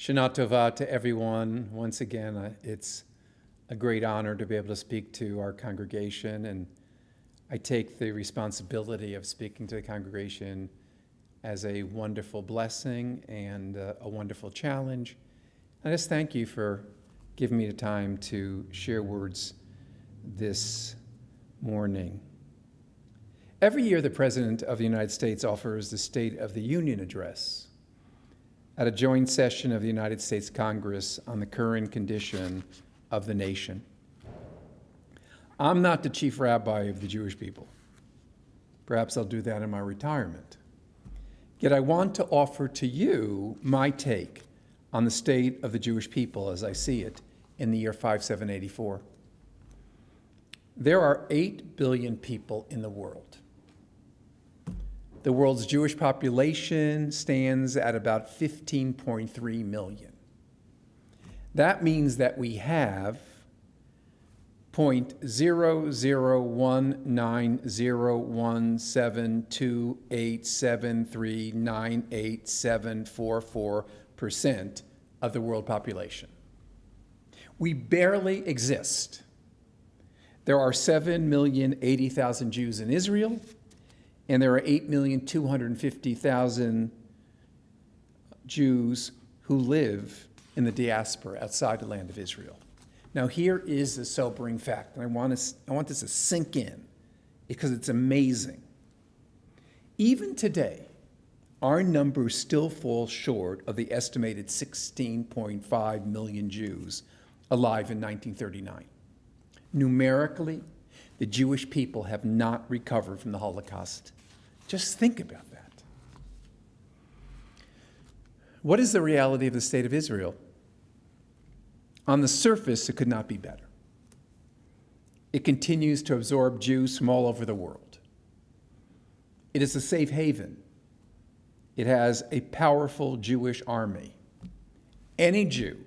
Shana Tova to everyone. Once again, it's a great honor to be able to speak to our congregation, and I take the responsibility of speaking to the congregation as a wonderful blessing and a wonderful challenge. I just thank you for giving me the time to share words this morning. Every year, the President of the United States offers the State of the Union address at a joint session of the United States Congress on the current condition of the nation. I'm not the chief rabbi of the Jewish people. Perhaps I'll do that in my retirement. Yet I want to offer to you my take on the state of the Jewish people as I see it in the year 5784. There are 8 billion people in the world. The world's Jewish population stands at about 15.3 million. That means that we have 0.01901702873987444% of the world population. We barely exist. There are 7,080,000 Jews in Israel, and there are 8,250,000 Jews who live in the diaspora outside the land of Israel. Now, here is the sobering fact, and I want this to sink in because it's amazing. Even today, our numbers still fall short of the estimated 16.5 million Jews alive in 1939. Numerically, the Jewish people have not recovered from the Holocaust. Just think about that. What is the reality of the state of Israel? On the surface, it could not be better. It continues to absorb Jews from all over the world. It is a safe haven. It has a powerful Jewish army. Any Jew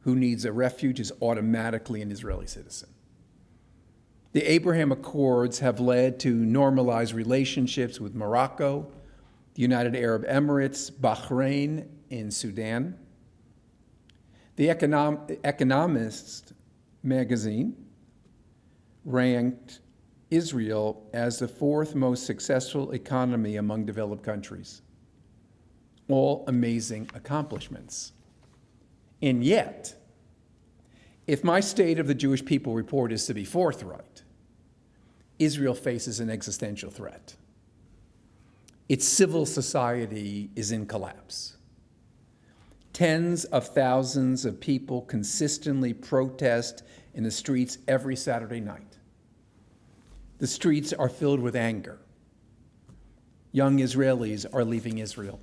who needs a refuge is automatically an Israeli citizen. The Abraham Accords have led to normalized relationships with Morocco, the United Arab Emirates, Bahrain, and Sudan. The Economist magazine ranked Israel as the 4th most successful economy among developed countries. All amazing accomplishments. And yet, if my State of the Jewish People report is to be forthright, Israel faces an existential threat. Its civil society is in collapse. Tens of thousands of people consistently protest in the streets every Saturday night. The streets are filled with anger. Young Israelis are leaving Israel.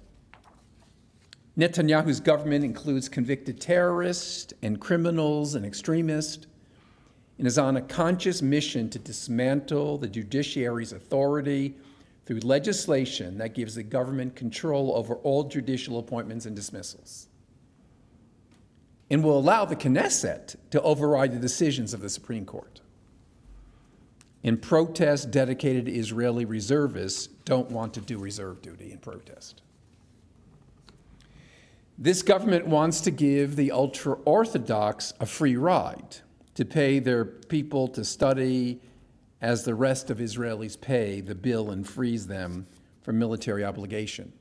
Netanyahu's government includes convicted terrorists and criminals and extremists and is on a conscious mission to dismantle the judiciary's authority through legislation that gives the government control over all judicial appointments and dismissals, and will allow the Knesset to override the decisions of the Supreme Court. In protest, dedicated Israeli reservists don't want to do reserve duty in protest. This government wants to give the ultra-Orthodox a free ride to pay their people to study as the rest of Israelis pay the bill and frees them from military obligation.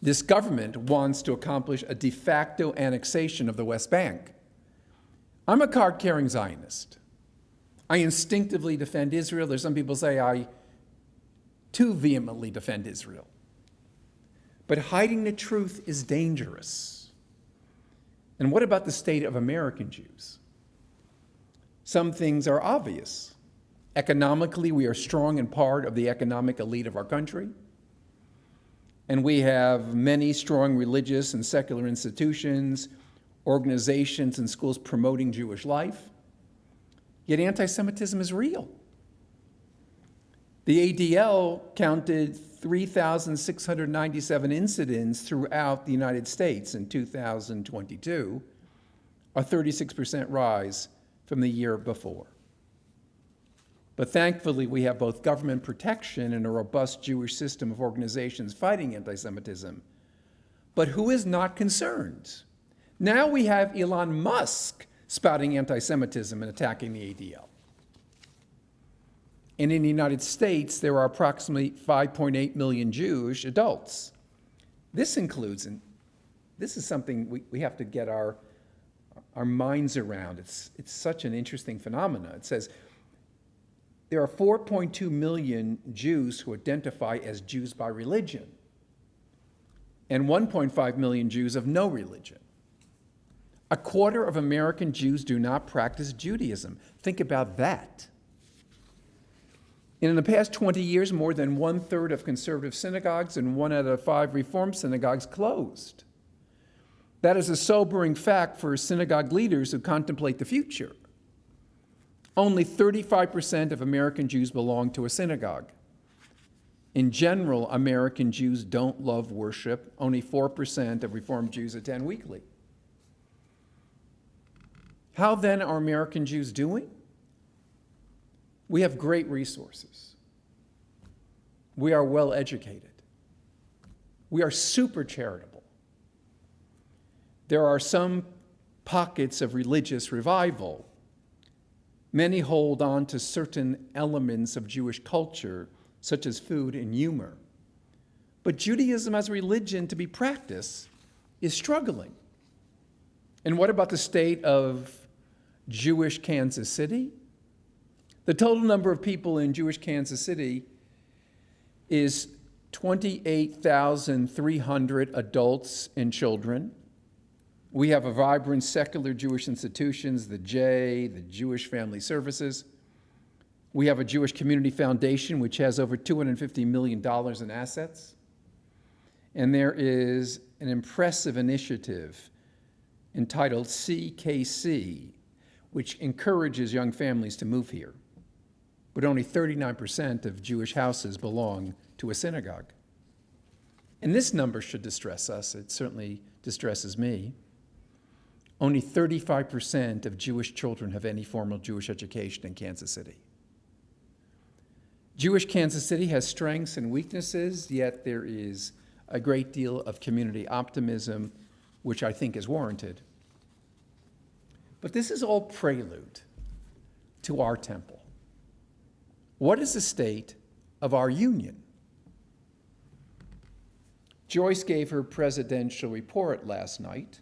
This government wants to accomplish a de facto annexation of the West Bank. I'm a card-carrying Zionist. I instinctively defend Israel. There's some people say I too vehemently defend Israel. But hiding the truth is dangerous. And what about the state of American Jews? Some things are obvious. Economically, we are strong and part of the economic elite of our country. And we have many strong religious and secular institutions, organizations, and schools promoting Jewish life. Yet anti-Semitism is real. The ADL counted 3,697 incidents throughout the United States in 2022, a 36% rise from the year before. But thankfully, we have both government protection and a robust Jewish system of organizations fighting anti-Semitism. But who is not concerned Now we have Elon Musk spouting anti-Semitism and attacking the ADL. And in the United States, there are approximately 5.8 million Jewish adults. This includes, and this is something we have to get our minds around. It's such an interesting phenomenon. It says there are 4.2 million Jews who identify as Jews by religion, and 1.5 million Jews of no religion. A quarter of American Jews do not practice Judaism. Think about that. And in the past 20 years, more than 1/3 of conservative synagogues and 1 out of 5 Reform synagogues closed. That is a sobering fact for synagogue leaders who contemplate the future. Only 35% of American Jews belong to a synagogue. In general, American Jews don't love worship. Only 4% of Reformed Jews attend weekly. How then are American Jews doing? We have great resources. We are well educated. We are super charitable. There are some pockets of religious revival. Many hold on to certain elements of Jewish culture, such as food and humor. But Judaism as a religion to be practiced is struggling. And what about the state of Jewish Kansas City? The total number of people in Jewish Kansas City is 28,300 adults and children. We have a vibrant secular Jewish institutions, the J, the Jewish Family Services. We have a Jewish Community Foundation, which has over $250 million in assets. And there is an impressive initiative entitled CKC, which encourages young families to move here. But only 39% of Jewish houses belong to a synagogue. And this number should distress us. It certainly distresses me. Only 35% of Jewish children have any formal Jewish education in Kansas City. Jewish Kansas City has strengths and weaknesses, yet there is a great deal of community optimism, which I think is warranted. But this is all prelude to our temple. What is the state of our union? Joyce gave her presidential report last night.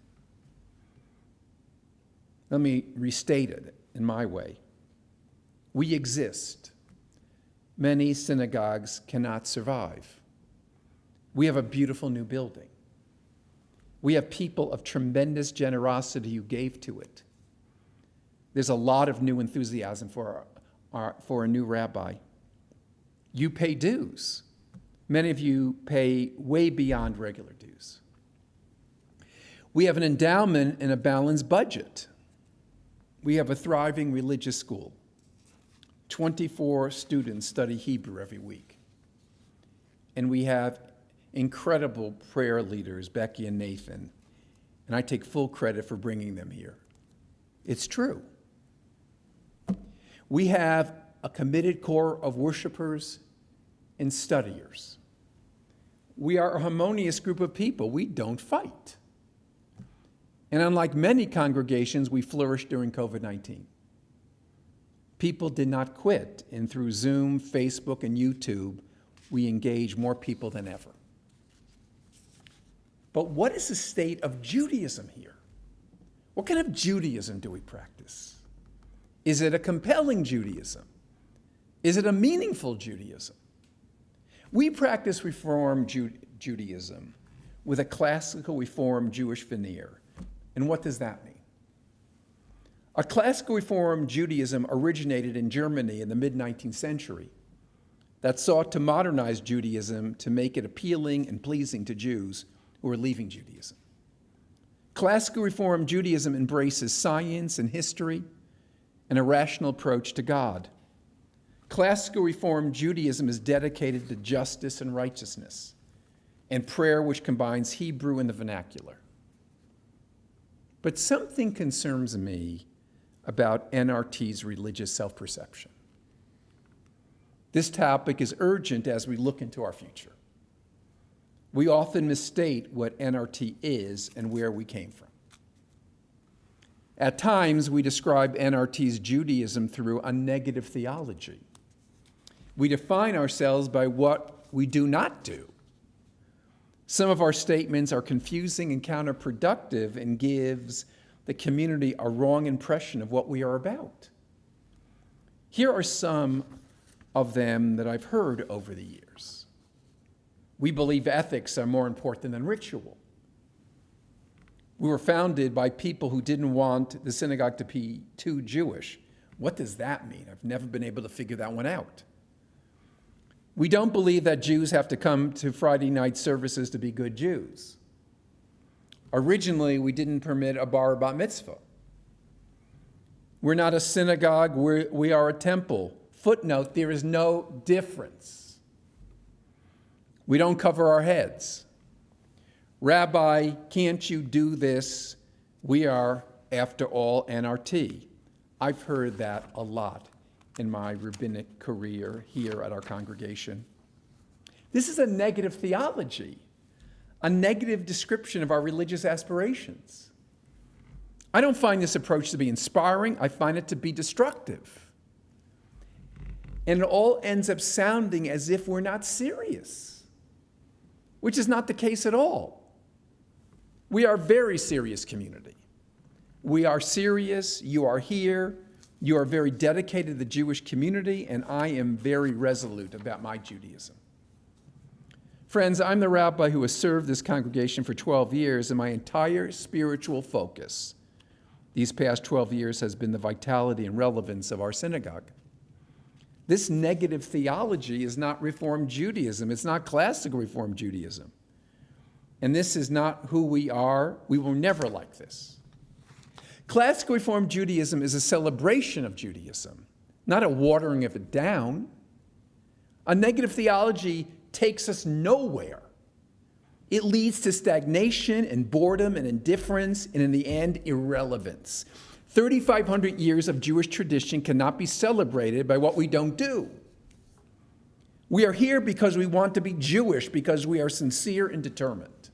Let me restate it in my way. We exist. Many synagogues cannot survive. We have a beautiful new building. We have people of tremendous generosity who gave to it. There's a lot of new enthusiasm for a new rabbi. You pay dues. Many of you pay way beyond regular dues. We have an endowment and a balanced budget. We have a thriving religious school. 24 students study Hebrew every week. And we have incredible prayer leaders, Becky and Nathan, and I take full credit for bringing them here. It's true. We have a committed core of worshipers and studiers. We are a harmonious group of people. We don't fight. And unlike many congregations, we flourished during COVID-19. People did not quit, and through Zoom, Facebook, and YouTube, we engage more people than ever. But what is the state of Judaism here? What kind of Judaism do we practice? Is it a compelling Judaism? Is it a meaningful Judaism? We practice Reform Judaism with a classical Reform Jewish veneer. And what does that mean? A classical Reform Judaism originated in Germany in the mid-19th century that sought to modernize Judaism to make it appealing and pleasing to Jews who were leaving Judaism. Classical Reform Judaism embraces science and history and a rational approach to God. Classical Reform Judaism is dedicated to justice and righteousness and prayer, which combines Hebrew and the vernacular. But something concerns me about NRT's religious self-perception. This topic is urgent as we look into our future. We often misstate what NRT is and where we came from. At times, we describe NRT's Judaism through a negative theology. We define ourselves by what we do not do. Some of our statements are confusing and counterproductive and gives the community a wrong impression of what we are about. Here are some of them that I've heard over the years. We believe ethics are more important than ritual. We were founded by people who didn't want the synagogue to be too Jewish. What does that mean? I've never been able to figure that one out. We don't believe that Jews have to come to Friday night services to be good Jews. Originally, we didn't permit a bar or bat mitzvah. We're not a synagogue, we are a temple. Footnote, there is no difference. We don't cover our heads. Rabbi, can't you do this? We are, after all, NRT. I've heard that a lot in my rabbinic career here at our congregation. This is a negative theology, a negative description of our religious aspirations. I don't find this approach to be inspiring. I find it to be destructive. And it all ends up sounding as if we're not serious, which is not the case at all. We are a very serious community. We are serious. You are here. You are very dedicated to the Jewish community, and I am very resolute about my Judaism. Friends, I'm the rabbi who has served this congregation for 12 years, and my entire spiritual focus these past 12 years has been the vitality and relevance of our synagogue. This negative theology is not Reform Judaism. It's not classical Reform Judaism. And this is not who we are. We were never like this. Classical Reform Judaism is a celebration of Judaism, not a watering of it down. A negative theology takes us nowhere. It leads to stagnation and boredom and indifference and, in the end, irrelevance. 3,500 years of Jewish tradition cannot be celebrated by what we don't do. We are here because we want to be Jewish, because we are sincere and determined.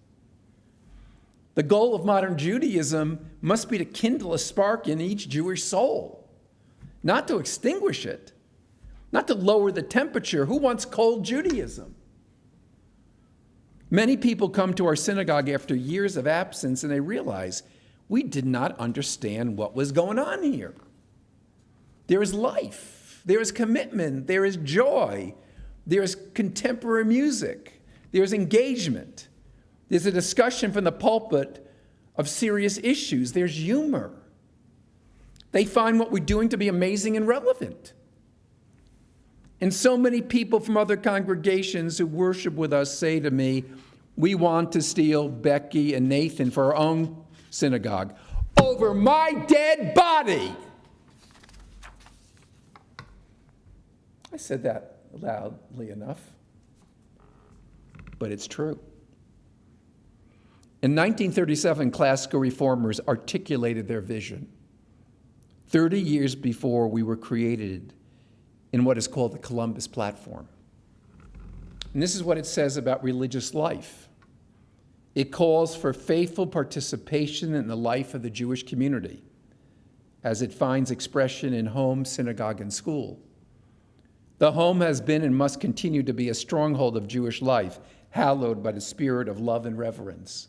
The goal of modern Judaism must be to kindle a spark in each Jewish soul, not to extinguish it, not to lower the temperature. Who wants cold Judaism? Many people come to our synagogue after years of absence and they realize we did not understand what was going on here. There is life, there is commitment, there is joy, there is contemporary music, there is engagement. There's a discussion from the pulpit of serious issues. There's humor. They find what we're doing to be amazing and relevant. And so many people from other congregations who worship with us say to me, we want to steal Becky and Nathan for our own synagogue over my dead body. I said that loudly enough, but it's true. In 1937, classical reformers articulated their vision 30 years before we were created in what is called the Columbus Platform. And this is what it says about religious life. It calls for faithful participation in the life of the Jewish community as it finds expression in home, synagogue, and school. The home has been and must continue to be a stronghold of Jewish life, hallowed by the spirit of love and reverence,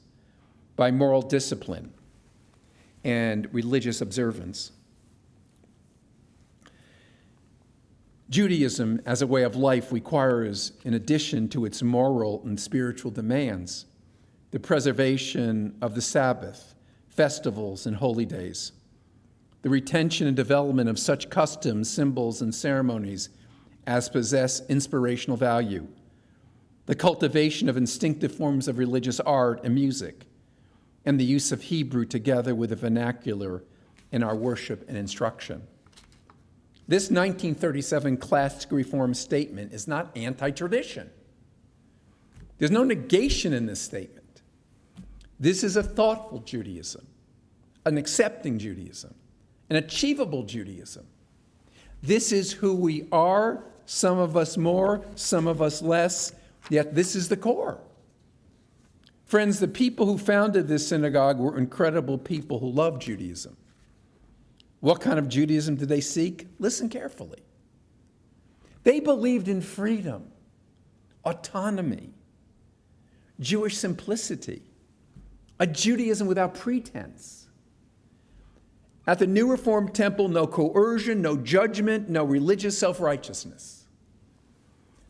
by moral discipline and religious observance. Judaism as a way of life requires, in addition to its moral and spiritual demands, the preservation of the Sabbath, festivals, and holy days, the retention and development of such customs, symbols, and ceremonies as possess inspirational value, the cultivation of instinctive forms of religious art and music, and the use of Hebrew together with the vernacular in our worship and instruction. This 1937 classical reform statement is not anti-tradition. There's no negation in this statement. This is a thoughtful Judaism, an accepting Judaism, an achievable Judaism. This is who we are, some of us more, some of us less, yet this is the core. Friends, the people who founded this synagogue were incredible people who loved Judaism. What kind of Judaism did they seek? Listen carefully. They believed in freedom, autonomy, Jewish simplicity, a Judaism without pretense. At the New Reformed Temple, no coercion, no judgment, no religious self-righteousness.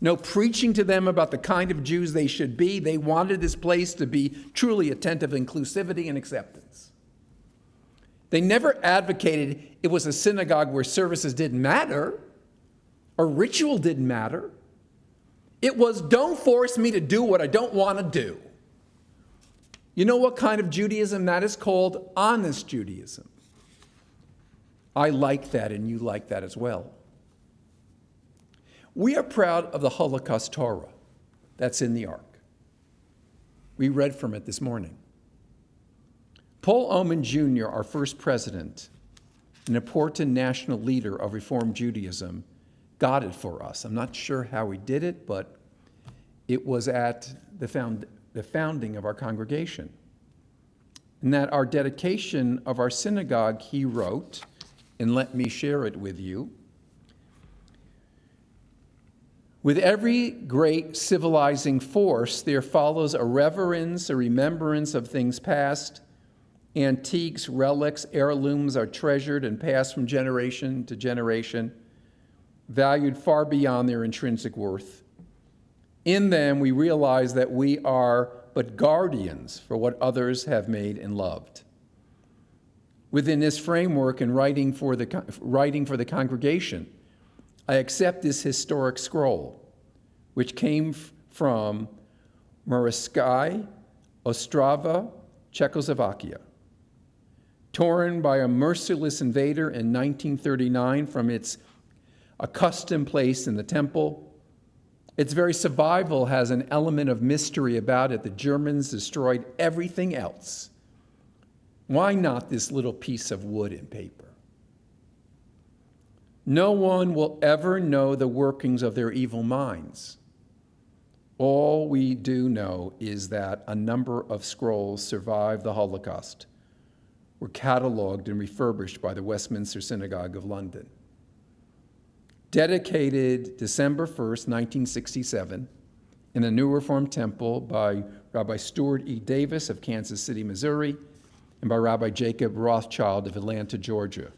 No preaching to them about the kind of Jews they should be. They wanted this place to be truly a tent of inclusivity and acceptance. They never advocated it was a synagogue where services didn't matter or ritual didn't matter. It was, don't force me to do what I don't want to do. You know what kind of Judaism that is called? Honest Judaism. I like that, and you like that as well. We are proud of the Holocaust Torah that's in the Ark. We read from it this morning. Paul Oman Jr., our first president, an important national leader of Reform Judaism, got it for us. I'm not sure how he did it, but it was at the founding of our congregation. And at our dedication of our synagogue, he wrote, and let me share it with you. With every great civilizing force, there follows a reverence, a remembrance of things past. Antiques, relics, heirlooms are treasured and passed from generation to generation, valued far beyond their intrinsic worth. In them, we realize that we are but guardians for what others have made and loved. Within this framework and writing for the congregation, I accept this historic scroll, which came from Moravsky, Ostrava, Czechoslovakia. Torn by a merciless invader in 1939 from its accustomed place in the temple, its very survival has an element of mystery about it. The Germans destroyed everything else. Why not this little piece of wood and paper? No one will ever know the workings of their evil minds. All we do know is that a number of scrolls survived the Holocaust, were cataloged and refurbished by the Westminster Synagogue of London. Dedicated December 1st, 1967, in the New Reformed Temple by Rabbi Stuart E. Davis of Kansas City, Missouri, and by Rabbi Jacob Rothschild of Atlanta, Georgia.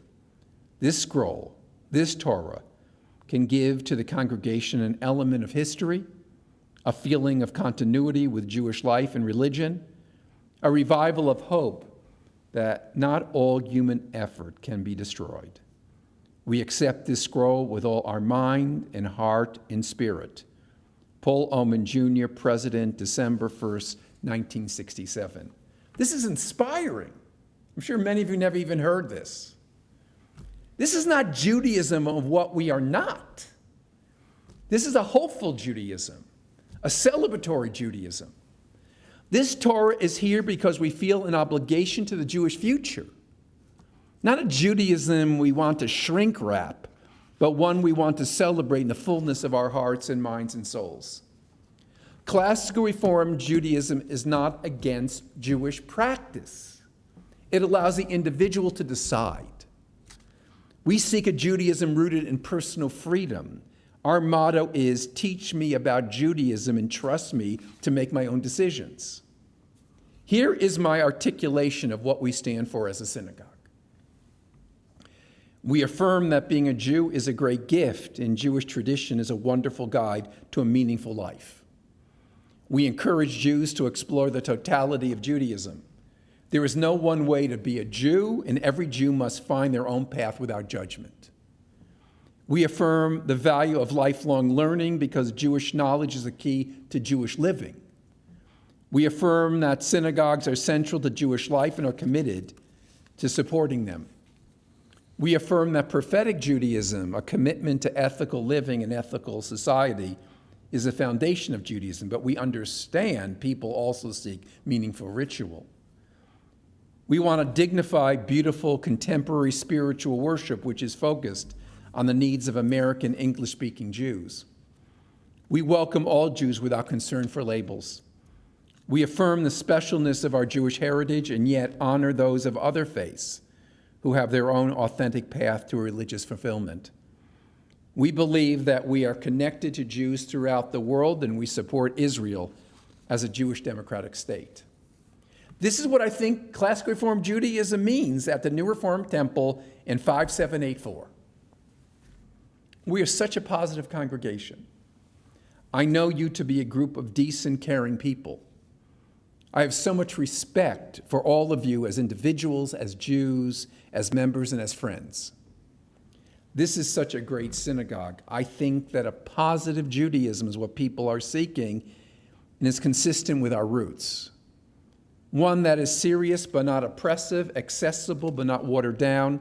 This scroll, this Torah, can give to the congregation an element of history, a feeling of continuity with Jewish life and religion, a revival of hope that not all human effort can be destroyed. We accept this scroll with all our mind and heart and spirit. Paul Oman Jr., President, December 1st, 1967. This is inspiring. I'm sure many of you never even heard this. This is not Judaism of what we are not. This is a hopeful Judaism, a celebratory Judaism. This Torah is here because we feel an obligation to the Jewish future. Not a Judaism we want to shrink wrap, but one we want to celebrate in the fullness of our hearts and minds and souls. Classical Reform Judaism is not against Jewish practice. It allows the individual to decide. We seek a Judaism rooted in personal freedom. Our motto is, teach me about Judaism and trust me to make my own decisions. Here is my articulation of what we stand for as a synagogue. We affirm that being a Jew is a great gift, and Jewish tradition is a wonderful guide to a meaningful life. We encourage Jews to explore the totality of Judaism. There is no one way to be a Jew, and every Jew must find their own path without judgment. We affirm the value of lifelong learning because Jewish knowledge is a key to Jewish living. We affirm that synagogues are central to Jewish life and are committed to supporting them. We affirm that prophetic Judaism, a commitment to ethical living and ethical society, is the foundation of Judaism, but we understand people also seek meaningful ritual. We want a dignified, beautiful, contemporary spiritual worship which is focused on the needs of American English-speaking Jews. We welcome all Jews without concern for labels. We affirm the specialness of our Jewish heritage and yet honor those of other faiths who have their own authentic path to religious fulfillment. We believe that we are connected to Jews throughout the world, and we support Israel as a Jewish democratic state. This is what I think classical Reform Judaism means at the New Reformed Temple in 5784. We are such a positive congregation. I know you to be a group of decent, caring people. I have so much respect for all of you as individuals, as Jews, as members, and as friends. This is such a great synagogue. I think that a positive Judaism is what people are seeking and is consistent with our roots. One that is serious but not oppressive, accessible but not watered down,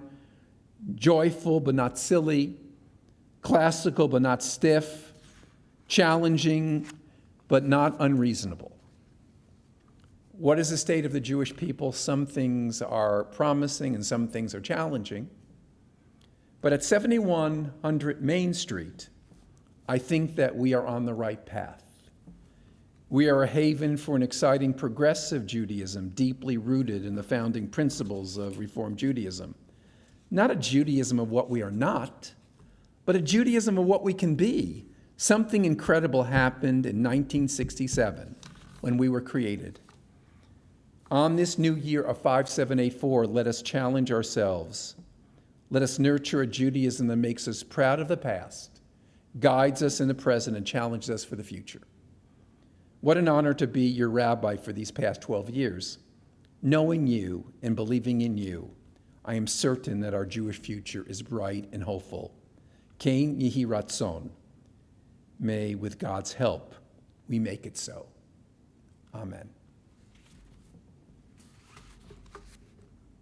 joyful but not silly, classical but not stiff, challenging but not unreasonable. What is the state of the Jewish people? Some things are promising and some things are challenging. But at 7100 Main Street, I think that we are on the right path. We are a haven for an exciting progressive Judaism deeply rooted in the founding principles of Reform Judaism. Not a Judaism of what we are not, but a Judaism of what we can be. Something incredible happened in 1967 when we were created. On this new year of 5784, let us challenge ourselves. Let us nurture a Judaism that makes us proud of the past, guides us in the present, and challenges us for the future. What an honor to be your rabbi for these past 12 years. Knowing you and believing in you, I am certain that our Jewish future is bright and hopeful. Kein Yehi Ratzon. May, with God's help, we make it so. Amen.